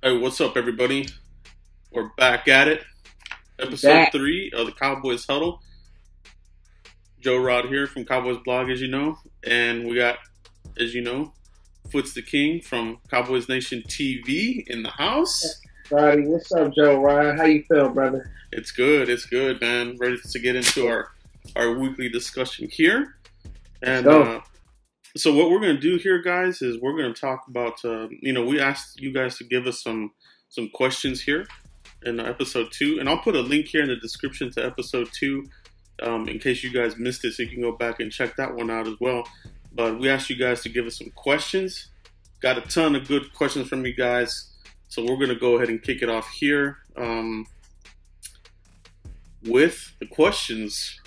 Hey, what's up, everybody? We're back at it. Episode 3 of the Cowboys Huddle. Joe Rod here from Cowboys Blog, as you know. And we got, as you know, Foots the King from Cowboys Nation TV in the house. Roddy, what's up, Joe Rod? How you feel, brother? It's good, man. Ready to get into our weekly discussion here. And so what we're going to do here, guys, is we're going to talk about, we asked you guys to give us some questions here in episode 2. And I'll put a link here in the description to episode 2 in case you guys missed it, so you can go back and check that one out as well. But we asked you guys to give us some questions. Got a ton of good questions from you guys. So we're going to go ahead and kick it off here with the questions.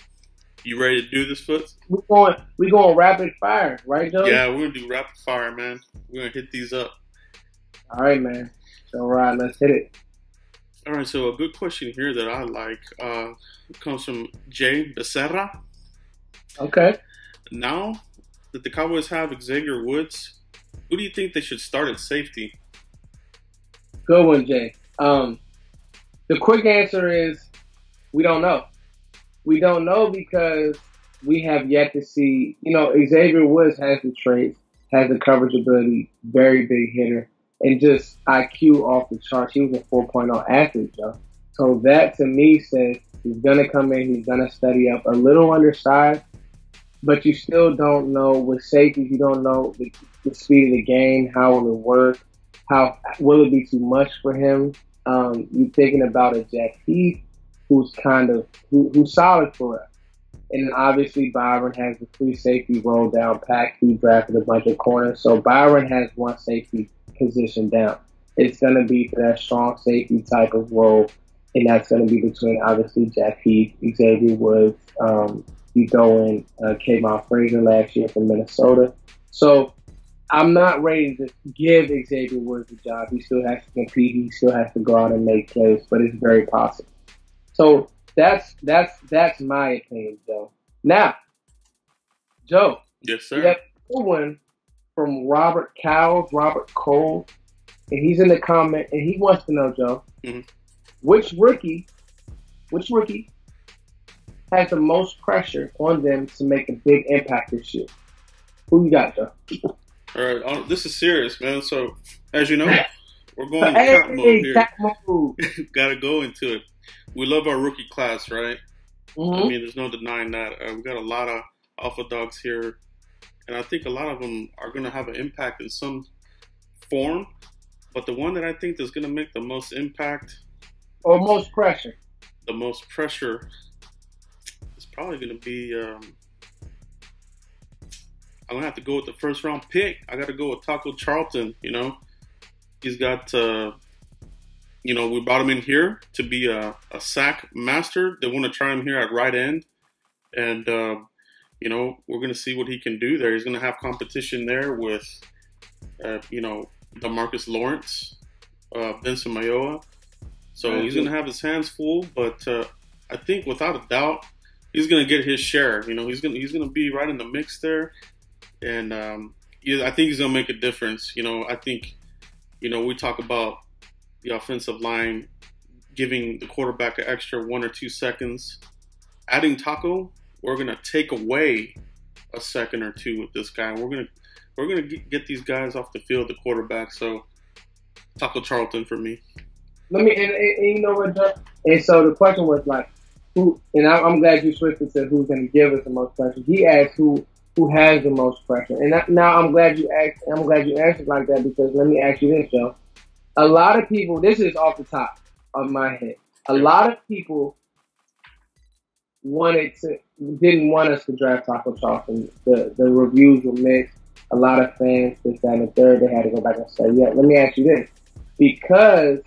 You ready to do this, Foots? We going rapid fire, right, Joe? Yeah, we're going to do rapid fire, man. We're going to hit these up. All right, man. So, Rod, let's hit it. All right, so a good question here that I like comes from Jay Becerra. Okay. Now that the Cowboys have Xavier Woods, who do you think they should start at safety? Good one, Jay. The quick answer is we don't know. We don't know because we have yet to see, Xavier Woods has the traits, has the coverage ability, very big hitter, and just IQ off the charts. He was a 4.0 athlete, Joe. So that to me says he's going to come in, he's going to study up, a little undersized, but you still don't know with safety, you don't know the speed of the game, how will it work, how will it be too much for him? You're thinking about a Jack Heath, who's who's solid for us. And then obviously Byron has the free safety role down packed. He drafted a bunch of corners. So Byron has one safety position down. It's going to be for that strong safety type of role. And that's going to be between obviously Jack Heath, Xavier Woods. You throw in K'Von Frazier last year from Minnesota. So I'm not ready to give Xavier Woods a job. He still has to compete. He still has to go out and make plays, but it's very possible. So that's my opinion, Joe. Now, Joe. Yes, sir. We have a one from Robert Cole, and he's in the comment, and he wants to know, Joe, which rookie has the most pressure on them to make a big impact this year? Who you got, Joe? All right, this is serious, man. So, as you know, we're going cat mode here. Cat mode. Got to go into it. We love our rookie class, right? Mm-hmm. I mean, there's no denying that. We got a lot of alpha dogs here, and I think a lot of them are going to have an impact in some form. But the one that I think is going to make the most impact, or most pressure, is probably going to be. I'm going to have to go with the first round pick. I got to go with Taco Charlton. He's got. We brought him in here to be a sack master. They want to try him here at right end. And, we're going to see what he can do there. He's going to have competition there with, DeMarcus Lawrence, Vincent Mayoa. So he's going to have his hands full. But I think without a doubt, he's going to get his share. He's going to be right in the mix there. And I think he's going to make a difference. I think, we talk about the offensive line giving the quarterback an extra 1 or 2 seconds. Adding Taco, we're gonna take away a second or two with this guy. We're gonna get these guys off the field, the quarterback. So Taco Charlton for me. And you know what, John? And so the question was like, who? And I'm glad you switched it to who's gonna give us the most pressure. He asked who has the most pressure. And now I'm glad you asked. I'm glad you answered like that, because let me ask you this, Joe. A lot of people, this is off the top of my head, a lot of people didn't want us to draft Taco Charlton. The reviews were mixed. A lot of fans, this, that, and the third, they had to go back and say, yeah, let me ask you this. Because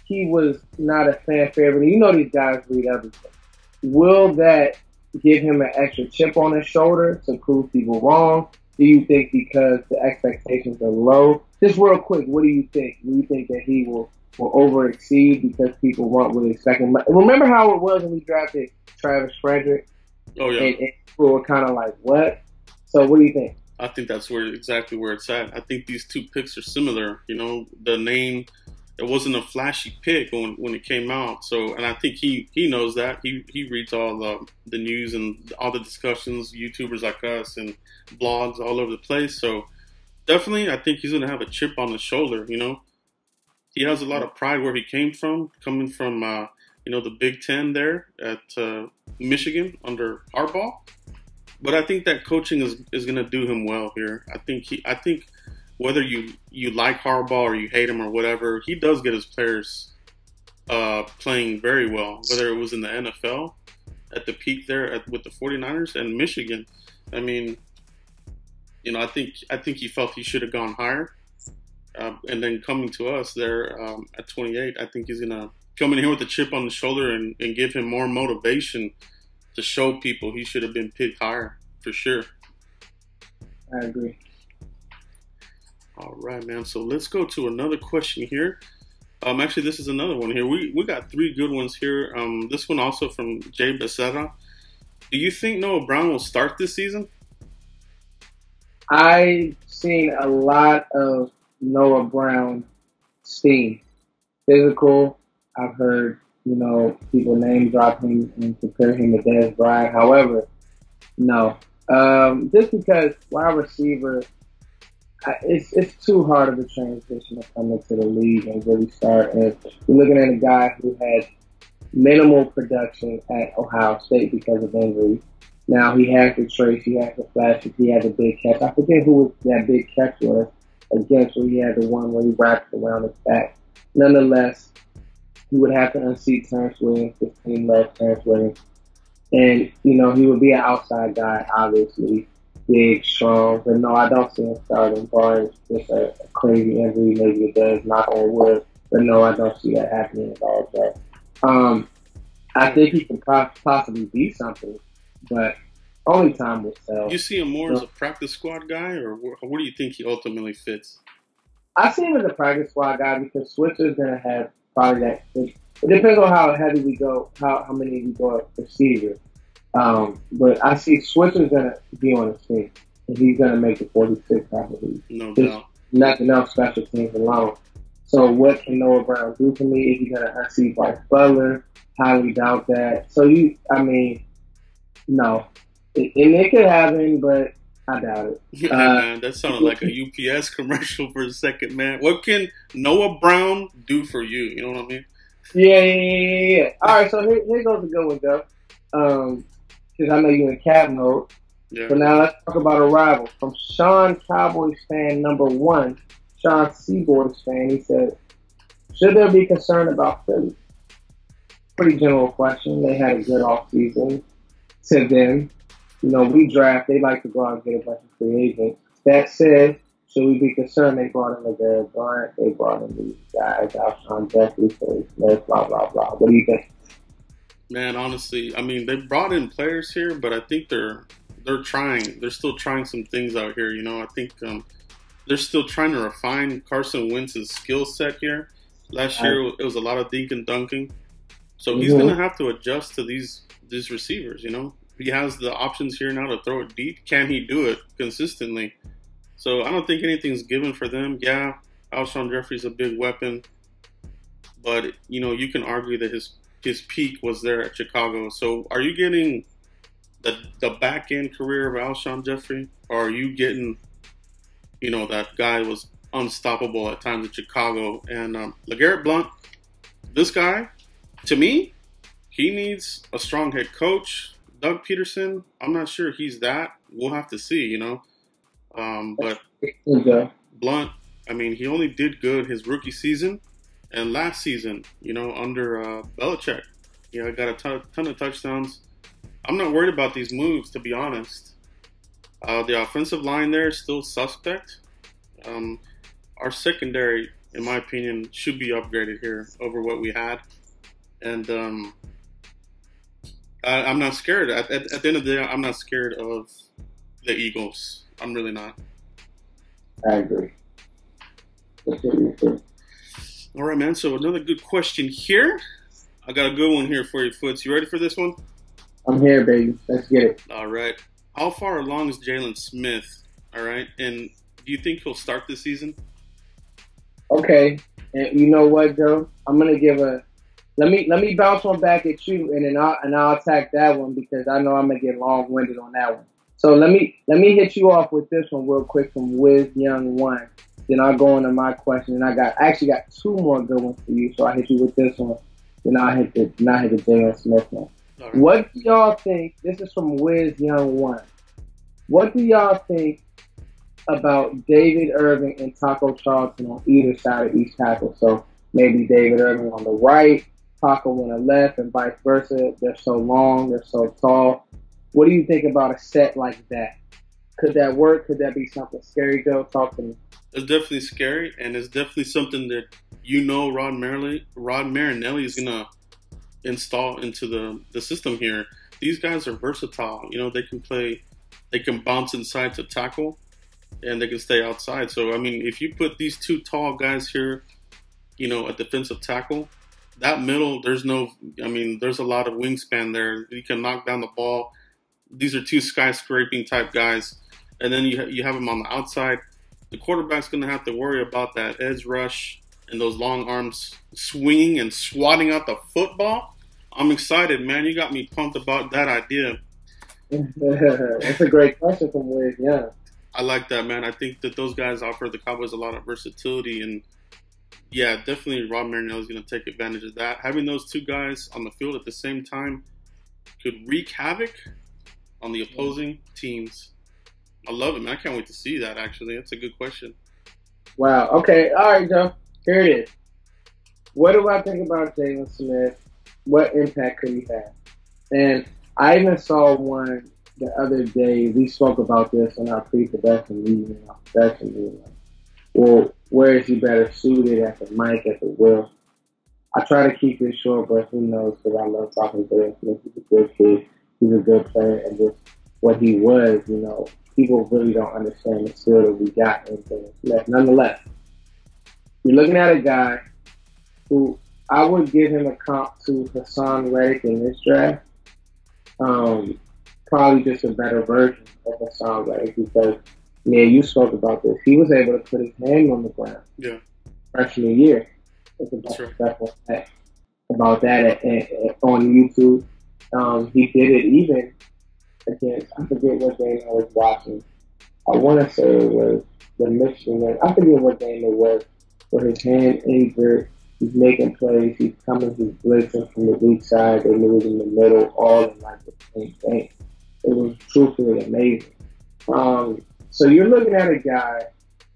he was not a fan favorite, these guys read everything. Will that give him an extra chip on his shoulder to prove people wrong? Do you think because the expectations are low? Just real quick, what do you think? Do you think that he will over exceed because people weren't really expecting? Remember how it was when we drafted Travis Frederick? Oh, yeah. And people were kind of like, what? So what do you think? I think that's exactly where it's at. I think these two picks are similar. You know, the name, it wasn't a flashy pick when it came out. So, and I think he knows that. He reads all the news and all the discussions, YouTubers like us and blogs all over the place. So definitely, I think he's going to have a chip on his shoulder. You know, he has a lot of pride where he came from, coming from you know, the Big Ten there at Michigan under Harbaugh. But I think that coaching is going to do him well here. I think whether you like Harbaugh or you hate him or whatever, he does get his players playing very well. Whether it was in the NFL at the peak there with the 49ers and Michigan. I mean, you know, I think he felt he should have gone higher. And then coming to us there at 28, I think he's going to come in here with a chip on the shoulder and give him more motivation to show people he should have been picked higher, for sure. I agree. All right, man. So let's go to another question here. Actually, this is another one here. We got 3 good ones here. This one also from Jay Becerra. Do you think Noah Brown will start this season? I've seen a lot of Noah Brown steam. Physical. I've heard, you know, people name drop him and compare him to Dez Bryant. However, no. Just because wide receiver, it's too hard of a transition to come into the league and really start. And you're looking at a guy who had minimal production at Ohio State because of injury. Now he has the trace, he has the flashes, he has a big catch. I forget who that big catch was against, where he had the one where he wrapped around his back. Nonetheless, he would have to unseat Terrence Williams. His team loves Terrence Williams. And, you know, he would be an outside guy, obviously. Big, strong. But no, I don't see him starting, barring just a crazy injury. Maybe it does, knock on wood. But no, I don't see that happening at all. So, I think he can possibly be something, but only time will tell. You see him more as a practice squad guy, or where do you think he ultimately fits? I see him as a practice squad guy because Switcher's going to have probably that. It depends on how heavy we go, how many we go at receiver. But I see Switcher's going to be on the team, and he's going to make the 46, I believe. No doubt. Nothing else, special teams alone. So what can Noah Brown do for me? Is he going to unseat Bryce Butler? Highly doubt that. So no. It could happen, but I doubt it. Yeah, man, that sounded like a UPS commercial for a second, man. What can Noah Brown do for you? You know what I mean? Yeah. All right, so here goes a good one, Joe. Because I know you're in cap mode. Yeah. So now let's talk about a rival. From Sean, Cowboys fan number 1, Sean Seaboard's fan, he said, should there be concern about Philly? Pretty general question. They had a good offseason. To them, you know, they like to go out and get a bunch of free agents. That said, should we be concerned they brought in LeGarrette Blount, they brought in these guys, Alshon Jeffrey, Smith, blah, blah, blah. What do you think? Man, honestly, I mean, they brought in players here, but I think they're trying. They're still trying some things out here, you know. I think they're still trying to refine Carson Wentz's skill set here. Last year, it was a lot of dink and dunking. So he's going to have to adjust to these receivers, you know. He has the options here now to throw it deep. Can he do it consistently? So I don't think anything's given for them. Yeah, Alshon Jeffrey's a big weapon. But, you know, you can argue that his peak was there at Chicago. So are you getting the back-end career of Alshon Jeffrey? Or are you getting, you know, that guy was unstoppable at times at Chicago? And LeGarrette Blount, this guy, to me, he needs a strong head coach. Doug Peterson, I'm not sure he's that. We'll have to see, you know. But Blount, I mean, he only did good his rookie season and last season, you know, under Belichick. You know, got a ton of touchdowns. I'm not worried about these moves, to be honest. The offensive line there is still suspect. Our secondary, in my opinion, should be upgraded here over what we had. And I'm not scared. At the end of the day, I'm not scared of the Eagles. I'm really not. I agree. All right, man. So another good question here. I got a good one here for you, Foots. You ready for this one? I'm here, baby. Let's get it. All right. How far along is Jaylon Smith? All right. And do you think he'll start this season? Okay. And you know what, Joe? I'm gonna give a. Let me bounce one back at you, and then I'll attack that one because I know I'm gonna get long winded on that one. So let me hit you off with this one real quick from Wiz Young 1. Then I'll go into my question, and I actually got two more good ones for you. So I hit you with this one. Then I hit the Jaylon Smith one. Right. What do y'all think? This is from Wiz Young 1. What do y'all think about David Irving and Taco Charlton on either side of each tackle? So maybe David Irving on the right, Taco on the left, and vice versa. They're so long, they're so tall. What do you think about a set like that? Could that work? Could that be something scary, Joe? Talk to me. It's definitely scary, and it's definitely something that Rod Marinelli is gonna install into the system here. These guys are versatile. They can play, they can bounce inside to tackle, and they can stay outside. So I mean, if you put these two tall guys here, a defensive tackle, that middle, there's a lot of wingspan there. You can knock down the ball. These are two skyscraping type guys, and then you have them on the outside. The quarterback's going to have to worry about that edge rush and those long arms swinging and swatting out the football. I'm excited, man. You got me pumped about that idea. That's a great question from Wiz. Yeah, I like that, man. I think that those guys offer the Cowboys a lot of versatility, and yeah, definitely Rod Marinelli is going to take advantage of that. Having those two guys on the field at the same time could wreak havoc on the opposing teams. I love it, man. I can't wait to see that, actually. That's a good question. Wow. Okay. All right, Joe. Here it is. What do I think about Jaylon Smith? What impact could he have? And I even saw one the other day. We spoke about this in our pre-production meeting. Well, where is he better suited, at the mic, at the wheel? I try to keep it short, but who knows, because I love talking to him. He's a good kid. He's a good player, and just what he was, people really don't understand the skill that we got in Jaylon Smith. Nonetheless, you're looking at a guy who I would give him a comp to Hassan Reddick in this draft. Probably just a better version of Hassan Reddick because, you spoke about this. He was able to put his hand on the ground. Yeah. Freshman year. There's a bunch of stuff about that on YouTube. He did it even against, I forget what game I was watching. I want to say it was the Michigan. I forget what game it was, where his hand injured. He's making plays. He's blitzing from the weak side. They move in the middle, all in like the same thing. It was truthfully amazing. So you're looking at a guy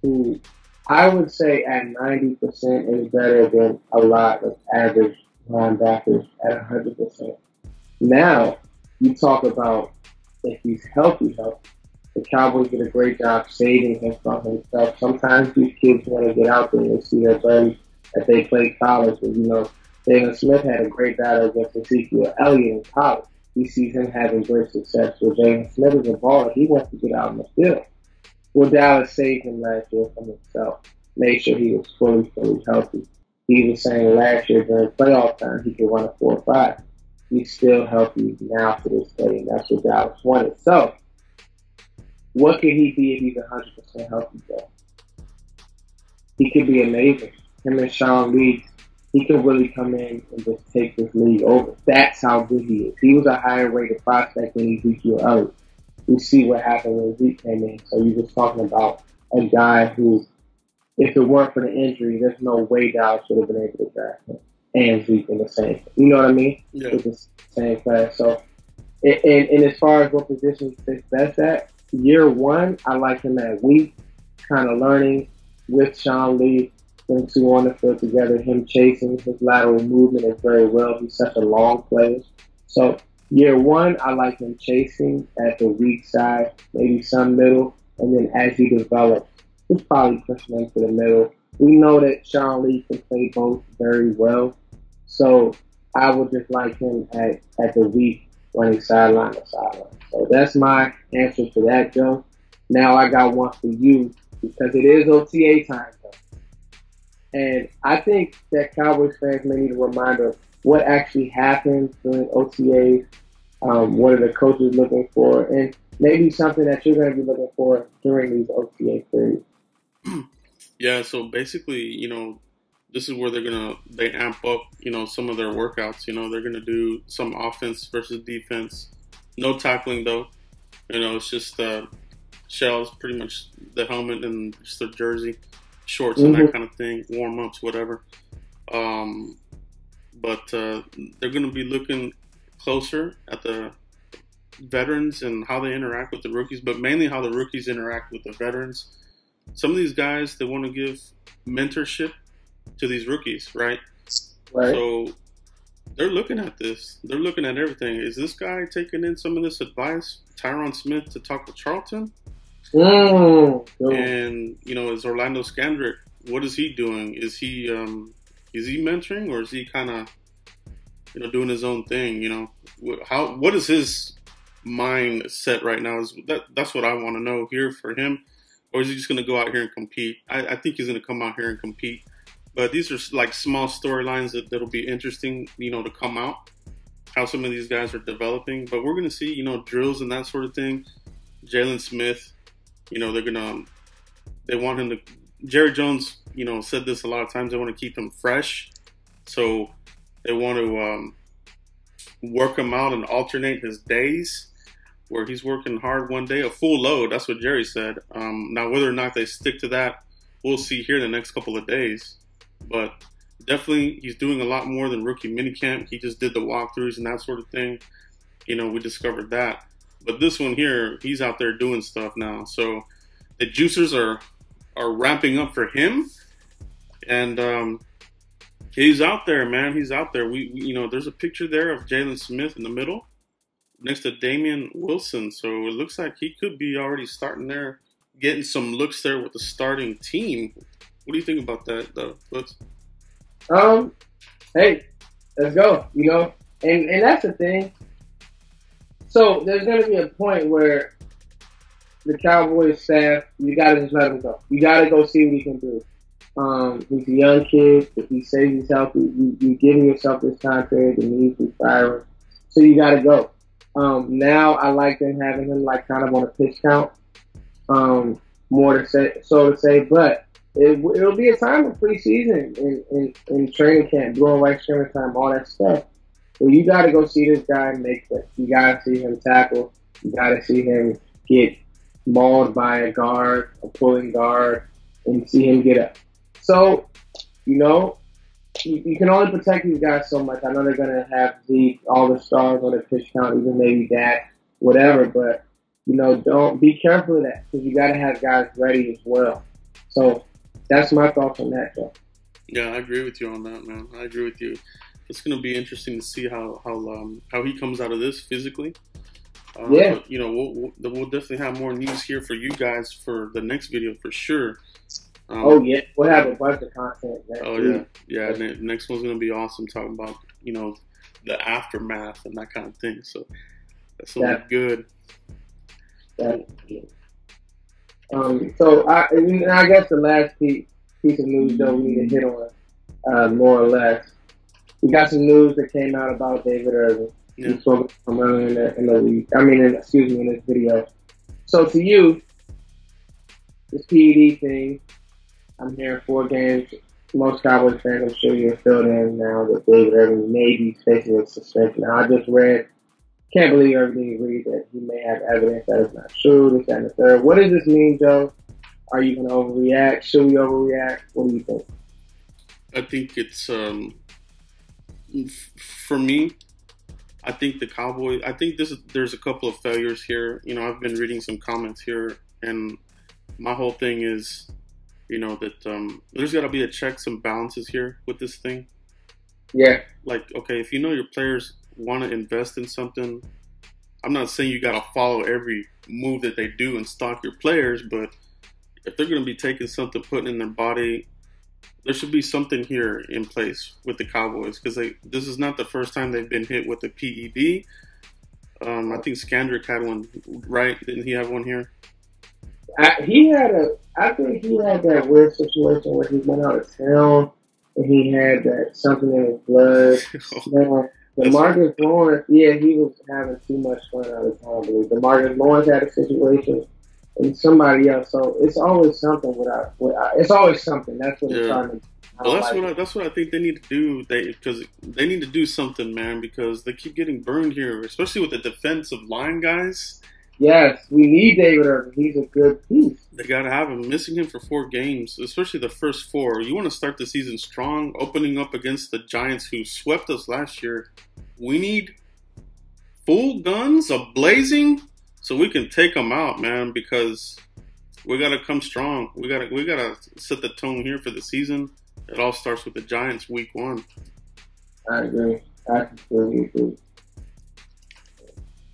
who I would say at 90% is better than a lot of average linebackers at 100%. Now, you talk about if he's healthy. The Cowboys did a great job saving him from himself. Sometimes these kids want to get out there and see their buddies that they play college. And, Jaylon Smith had a great battle against Ezekiel Elliott in college. He sees him having great success. With Jaylon Smith is a baller. He wants to get out in the field. Well, Dallas saved him last year from himself. Made sure he was fully healthy. He was saying last year during playoff time he could run a 4.5. He's still healthy now to this day, and that's what Dallas wanted. So, what could he be if he's 100% healthy, though? He could be amazing. Him and Sean Lee, he could really come in and just take this league over. That's how good he is. He was a higher rated prospect than Ezekiel Elliott. We see what happened when Zeke came in. So you're just talking about a guy who, if it weren't for the injury, there's no way Dallas would have been able to draft him and Zeke in the same. You know what I mean? Yeah. With the same class. So, and as far as what position he fits best at, year one, I like him at weak, kind of learning with Sean Lee, them two on the field together, him chasing, his lateral movement is very well. He's such a long player. So year one, I like him chasing at the weak side, maybe some middle, and then as he develops, he's probably pushing him to the middle. We know that Sean Lee can play both very well, so I would just like him at the weak, running sideline to sideline. So that's my answer to that, Joe. Now I got one for you, because it is OTA time, though. And I think that Cowboys fans may need a reminder of what actually happens during OTAs. What are the coaches looking for? And maybe something that you're going to be looking for during these OTA periods. Yeah, so basically, this is where they amp up, some of their workouts. They're gonna do some offense versus defense. No tackling though. It's just shells, pretty much the helmet and just the jersey, shorts and that kind of thing, warm ups, whatever. But they're gonna be looking closer at the veterans and how they interact with the rookies, but mainly how the rookies interact with the veterans. Some of these guys, they want to give mentorship to these rookies, right? So they're looking at this. They're looking at everything. Is this guy taking in some of this advice? Jaylon Smith to talk with Charlton? And, is Orlando Scandrick, what is he doing? Is he mentoring, or is he kind of, doing his own thing? What is his mindset right now? That's what I want to know here for him. Or is he just going to go out here and compete? I think he's going to come out here and compete. But these are like small storylines that'll be interesting, to come out, how some of these guys are developing. But we're going to see, drills and that sort of thing. Jaylon Smith, they want him to, Jerry Jones, said this a lot of times, they want to keep him fresh. So they want to work him out and alternate his days, where he's working hard one day, a full load. That's what Jerry said. Now, whether or not they stick to that, we'll see here in the next couple of days. But definitely, he's doing a lot more than rookie minicamp. He just did the walkthroughs and that sort of thing. We discovered that. But this one here, he's out there doing stuff now. So the juicers are ramping up for him. And he's out there, man. He's out there. There's a picture there of Jaylon Smith in the middle, next to Damian Wilson. So it looks like he could be already starting there, getting some looks there with the starting team. What do you think about that, though, Foots? Hey, let's go, And that's the thing. So there's going to be a point where the Cowboys staff, you got to just let him go. You got to go see what he can do. He's a young kid. If he says he's healthy, you're giving yourself this time period, and he's retiring. So you got to go. Now I like them having him kind of on a pitch count, more to say, but it'll be a time of preseason and training camp, blue and white streamer time, all that stuff. So you got to go see this guy make plays. You got to see him tackle. You got to see him get mauled by a guard, a pulling guard, and see him get up. So, you can only protect these guys so much. I know they're going to have all the stars on the pitch count, even maybe that, whatever. But, don't be careful of that, because you got to have guys ready as well. So that's my thoughts on that, Joe. Yeah, I agree with you on that, man. I agree with you. It's going to be interesting to see how he comes out of this physically. Yeah. But, we'll definitely have more news here for you guys for the next video for sure. We'll have a bunch of content. Yeah. And the next one's going to be awesome, talking about the aftermath and that kind of thing. So that's gonna be good. So I guess the last piece of news though we need to hit on, more or less. We got some news that came out about David Irving. Yeah. We spoke from earlier in the week. In this video. So to you, this PED thing, I'm hearing 4 games. Most Cowboys fans, I'm sure you're filled in now that David Irving may be facing a suspension. Now, I just read, can't believe everything agreed that he may have evidence that is not true, this, that, and the third. What does this mean, Joe? Are you going to overreact? Should we overreact? What do you think? I think it's, for me, I think the Cowboys, there's a couple of failures here. I've been reading some comments here, and my whole thing is, that there's got to be a checks and balances here with this thing. Yeah. Okay, if your players want to invest in something, I'm not saying you got to follow every move that they do and stock your players, but if they're going to be taking something, putting in their body, there should be something here in place with the Cowboys, because this is not the first time they've been hit with a PED. I think Scandrick had one, right? Didn't he have one here? I think he had that weird situation where he went out of town and he had that something in his blood. DeMarcus Lawrence, yeah, he was having too much fun out of time. I believe DeMarcus Lawrence had a situation, and somebody else. So it's always something it's always something. That's what it's trying to. Well, that's what I think they need to do. Because they need to do something, man. Because they keep getting burned here, especially with the defensive line guys. Yes, we need David Irving. He's a good piece. They gotta have him. Missing him for 4 games, especially the first 4. You want to start the season strong, opening up against the Giants, who swept us last year. We need full guns, blazing, so we can take them out, man. Because we gotta come strong. We gotta set the tone here for the season. It all starts with the Giants week 1. I agree. I completely agree.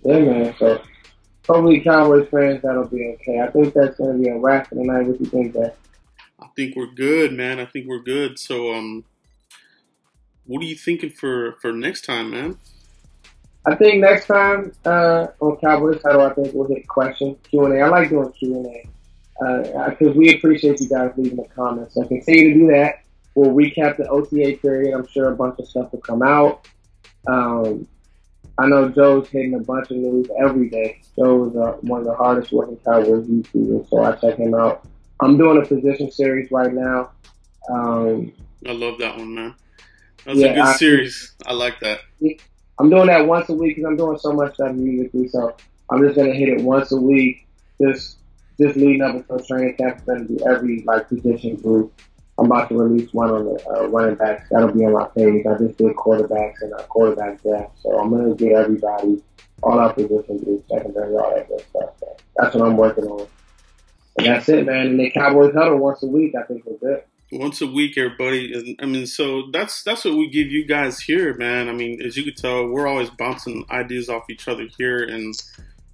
Yeah, man. So hopefully, Cowboys fans, that'll be okay. I think that's going to be a wrap for tonight. What do you think, Dad? I think we're good, man. I think we're good. So, what are you thinking for next time, man? I think next time on Cowboys Huddle, I think we'll hit questions, Q&A. I like doing Q&A because we appreciate you guys leaving the comments. So continue to do that. We'll recap the OTA period. I'm sure a bunch of stuff will come out. I know Joe's hitting a bunch of news every day. Joe is one of the hardest working Cowboys YouTubers, so I check him out. I'm doing a position series right now. I love that one, man. That's a good series. I like that. I'm doing that once a week because I'm doing so much stuff musically, so I'm just going to hit it once a week. Just leading up until training camp. I'm going to do every position group. I'm about to release one on the running backs. That'll be on my page. I just did quarterbacks and quarterback draft. So I'm going to get everybody, all our position groups, secondary, all that good stuff. So that's what I'm working on. And that's it, man. And the Cowboys Huddle once a week, I think we're good. Once a week, everybody. I mean, so that's what we give you guys here, man. I mean, as you can tell, we're always bouncing ideas off each other here and,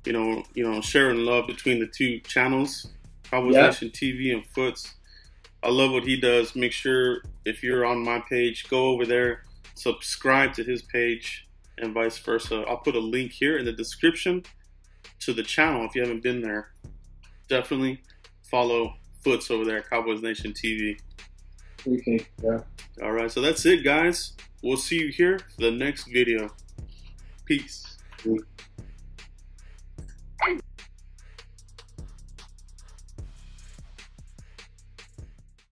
you know, sharing love between the 2 channels, Cowboys Nation TV and Foots. I love what he does. Make sure if you're on my page, go over there, subscribe to his page, and vice versa. I'll put a link here in the description to the channel if you haven't been there. Definitely follow Foots over there, Cowboys Nation TV. Appreciate it. All right, so that's it, guys. We'll see you here for the next video. Peace.